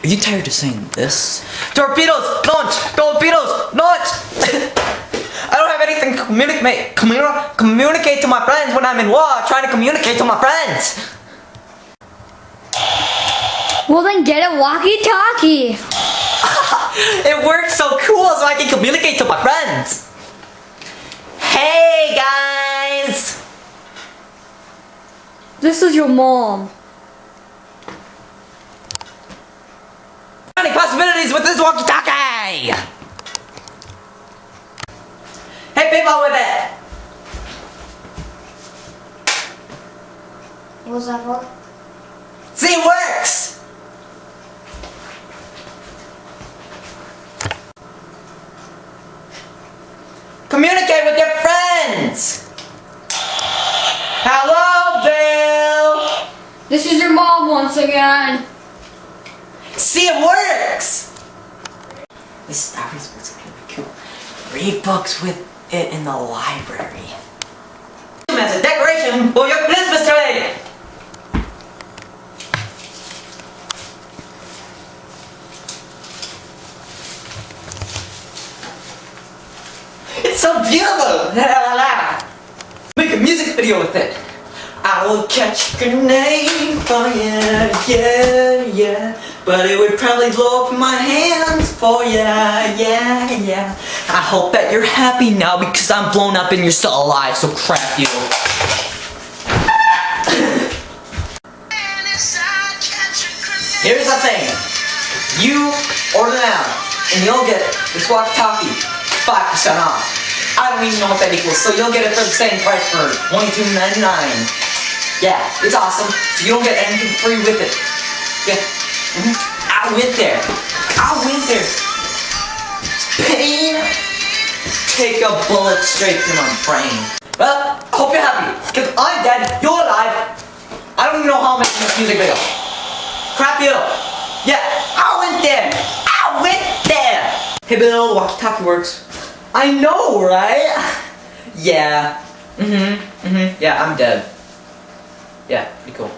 Are you tired of saying this? Torpedoes, launch! Torpedoes, launch! I don't have anything to communicate to my friends when I'm in war, trying to communicate to my friends. Well then get a walkie-talkie. It works so cool so I can communicate to my friends. Hey guys! This is your mom. Many possibilities with this walkie-talkie! Hit people with it! What was that for? See, it works! Communicate with your friends! Hello, Bill! This is your mom once again. See, it works! This story's supposed to be cool. Read books with it in the library. As a decoration for your Christmas tree! It's so beautiful! La, la, la. Make a music video with it. I will catch a grenade for ya, yeah, yeah. But it would probably blow up in my hands for ya, yeah, yeah. I hope that you're happy now because I'm blown up and you're still alive, so crap you. Here's the thing. You order now, and you'll get this walkie-talkie 5% off. I don't even know what that equals, so you'll get it for the same price for $22.99. Yeah, it's awesome. So you don't get anything free with it. Yeah. I went there. Pain. Take a bullet straight through my brain. Well, I hope you're happy. Because I'm dead, you're alive. I don't even know how I'm making this music video. Crap you. Yeah, I went there. Hey Bill, the walkie-talkie works. I know, right? Yeah. Yeah, I'm dead. Yeah, pretty cool.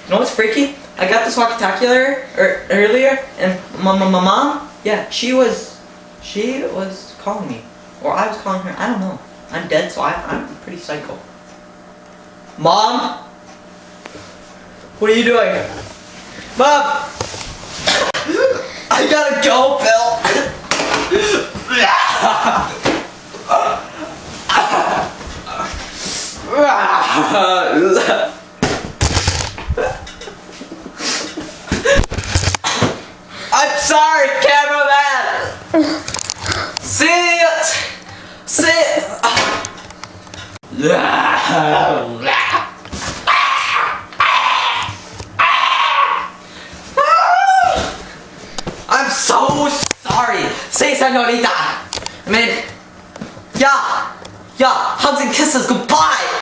You know what's freaky? I got this walkie-talkie earlier, and my mom, yeah, she was calling me, or I was calling her. I don't know. I'm dead, so I'm pretty psycho. Mom, what are you doing? Mom, I gotta go, Bill. I'm sorry, cameraman. See it. I'm so sorry. Say, señorita. I mean, yeah, hugs and kisses. Goodbye.